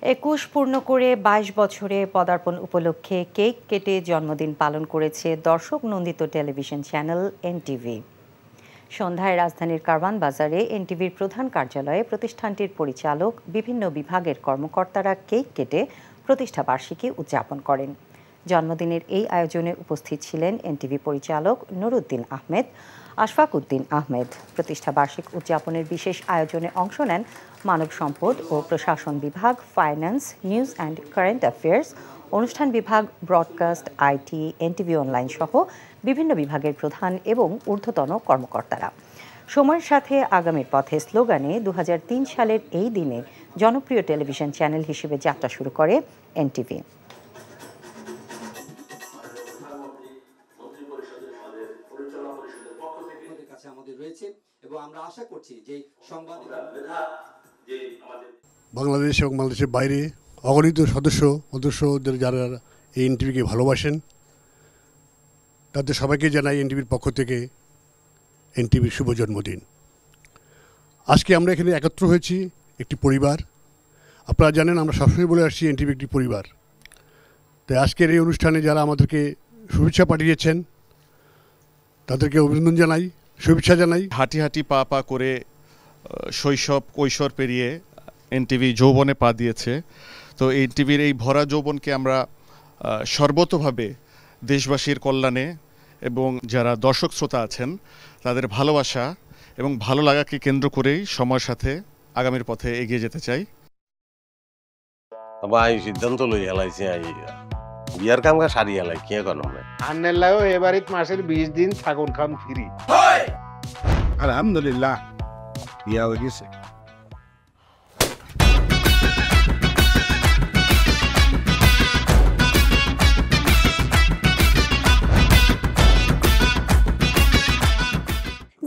21 পূর্ণ করে 22 বছরে পদার্পণ উপলক্ষে কেক কেটে জন্মদিন পালন করেছে দর্শক নন্দিত টেলিভিশন চ্যানেল এনটিভি। সন্ধ্যায় রাজধানীর কারওয়ান বাজারে এনটিভির প্রধান কার্যালয়ে প্রতিষ্ঠানটির পরিচালক, বিভিন্ন বিভাগের কর্মকর্তারা কেক কেটে প্রতিষ্ঠাবার্ষিকী উদযাপন করেন। জন্মদিনের এই আয়োজনে উপস্থিত ছিলেন এনটিভি পরিচালক নুরুদ্দিন আহমেদ, আশফাক উদ্দিন আহমেদ। প্রতিষ্ঠাবার্ষিক উদযাপনের বিশেষ আয়োজনে অংশ নেন মানব সম্পদ ও প্রশাসন বিভাগ, finance, news and current affairs, অনুষ্ঠান বিভাগ, ব্রডকাস্ট, আইটি, এনটিভি অনলাইন সহ বিভিন্ন বিভাগের প্রধান এবং ঊর্ধ্বতন কর্মকর্তারা। সময়ের সাথে আগামীর পথে স্লোগানে 2003 সালের এই দিনে জনপ্রিয় টেলিভিশন চ্যানেল হিসেবে যাত্রা শুরু করে এনটিভি। বাংলাদেশ এবং বাংলাদেশের বাইরে অগণিত সদস্যদের যারা এই এনটিভিকে ভালোবাসেন, তাদের সবাইকে জানাই এনটিভির পক্ষ থেকে এনটিভির শুভ জন্মদিন। আজকে আমরা এখানে একত্র হয়েছি একটি পরিবার। আপনারা জানেন আমরা সবসময় বলে আসছি এনটিভি একটি পরিবার। তাই আজকের এই অনুষ্ঠানে যারা আমাদেরকে শুভেচ্ছা পাঠিয়েছেন তাদেরকে অভিনন্দন জানাই, শুভেচ্ছা জানাই। হাঁটি হাঁটি পা পা করে শৈশব কৈশোর পেরিয়ে এনটিভি যৌবনে পা দিয়েছে। তো এনটিভির এই ভরা যৌবনকে আমরা সর্বতোভাবে দেশবাসীর কল্যাণে এবং যারা দর্শক শ্রোতা আছেন তাদের ভালোবাসা এবং ভালো লাগাকে কেন্দ্র করেই সময়ের সাথে আগামীর পথে এগিয়ে যেতে চাই। সিদ্ধান্ত লই হেলাইছে বিয়ার কাম সারি হেলাই কে কোন আন্নের লাগো এবারিত মাসের 20 দিন ছাগল খাম ফ্রি। আলহামদুলিল্লাহ বিয়া হয়ে গেছে।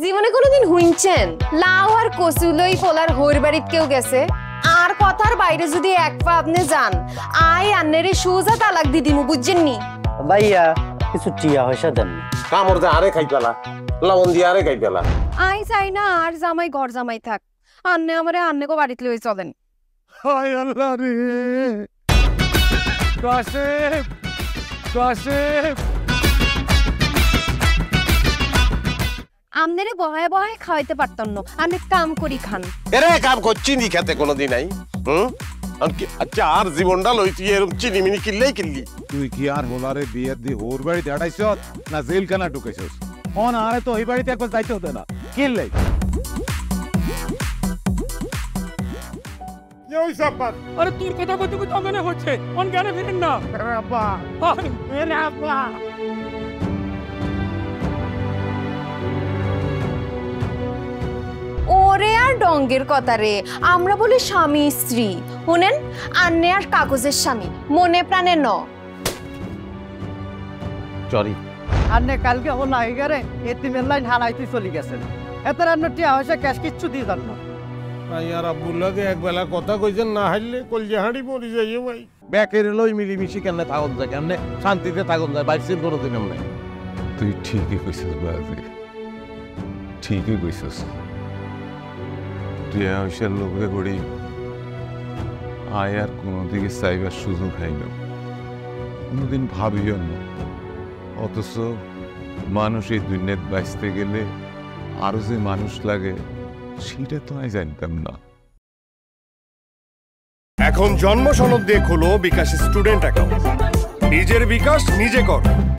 জীবনে কোনোদিন হুইনছেন লাউ আর কচুলই পোলার হোর বাড়িত কেউ গেছে আর কথার বাইরে যদি এক পা আপনি যান আই আন্নেরে সুজা তালাক দি দিমু, বুঝছেন নি ভাইয়া? কিছু টিয়া পয়সা দেন কামর দে আরে খাই পেলা, লবণ দিয়ে আরে খাই পেলা। আই চাই না আর জামাই ঘর জামাই থাক, আন্নে আমারে আন্নেকো বাড়িতে লই চলেন। হায় আল্লাহ রে, কাশেম কাশেম আমনেরে বহায় বহায় খাওয়াইতে পারতাম না, আন্নে কাম করি খান। এরে কাম করছি নি খেতে কোনোদিন নাই। আচ্ছা আর জীবনটা লই তুই এরকম চিনিমিনি কিল্লেই কিল্লি। তুই কি আর হোলারে বিয়ে দি ওর বাড়িতে আড়াইছ না জেলখানা ঢুকেছিস? অন আরে তো ওই বাড়িতে একবার যাইতে হতে না কিল্লে। আরে তোর কথা কইতে কইতে মনে হচ্ছে অন জ্ঞানে ফিরেন না। আব্বা মেরে আব্বা ওরে আর ডঙ্গের কথা রে, আমরা বলি স্বামী স্ত্রী, শুনেন আন্নে আর কাগজের স্বামী, মনে প্রাণে ন। সরি আন্নে কালকে ও নাইগারে এতিমের লাইন হারাইতে চলে গেছেন। এত রান্ন টিয়া পয়সা ক্যাশ কিচ্ছু দিয়ে যান না। আর আব্বুল্লাহকে একবেলা কথা কইছেন না হাইলে কলজে হাঁড়ি মরি যাইও ভাই। ব্যাকের লই মিলিমিশি কেন থাকুন যায়, কেমনে শান্তিতে থাকুন যায়, বাইসের কোনোদিন এমনি। তুই ঠিকই কইছিস বাজে, ঠিকই কইছিস। তুই আয়সার লোকে করি আয় আর কোনোদিকে চাইবার সুযোগ হয় না, কোনোদিন ভাবিও না। অথচ মানুষ এই দুনিয়াত বাঁচতে গেলে আরো যে মানুষ লাগে সেটা তো আমি জানতাম না। এখন জন্ম সনদ দিয়ে খোলো বিকাশ স্টুডেন্ট অ্যাকাউন্ট। নিজের বিকাশ নিজে কর।